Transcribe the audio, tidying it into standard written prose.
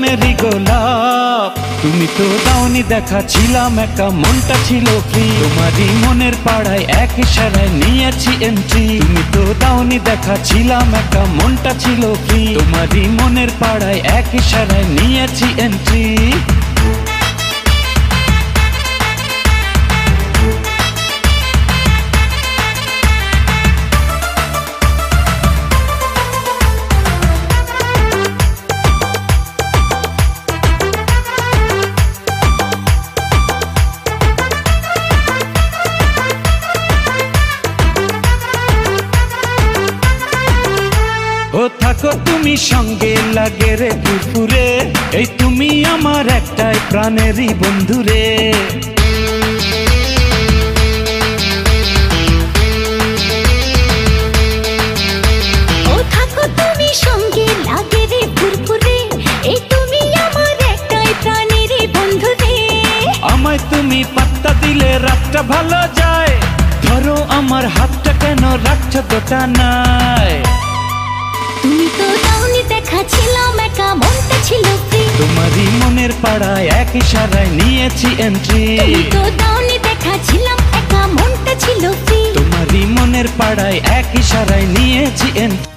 প্রাণেরই গোলাপ। তুমি তো দাওনি দেখা, ছিলাম একা, মনটা ছিল ফ্রি। তোমারই মনের পাড়ায় এক ইশারায় নিয়েছি এন্ট্রি। তুমি তো দাওনি দেখা, ছিলাম একা, মনটা ছিল ফ্রি। তোমারই মনের পাড়ায় এক ইশারায় নিয়েছি এন্ট্রি। ও থাকো তুমি সঙ্গে, লাগে রে ফুরফুরে, এই তুমি আমার একটাই প্রাণেরই বন্ধুরে। ও থাকো তুমি সঙ্গে, লাগে রে ফুরফুরে, এই তুমি আমার একটাই প্রাণেরই বন্ধুরে। আমায় তুমি পাত্তা দিলে রাতটা ভালো যায়, ধরো আমার হাতটা কেন রাখছো গোটা নাই। তুমি তো দাওনি দেখা, ছিলাম একা, মনটা ছিল ফ্রি। তোমারই মনের পাড়ায় এক ইশারায় নিয়েছি এন্ট্রি। তুমি তো দাওনি দেখা, ছিলাম একা, মনটা ছিল ফ্রি। তোমারই মনের পাড়ায় এক ইশারায় নিয়েছি এন্ট্রি।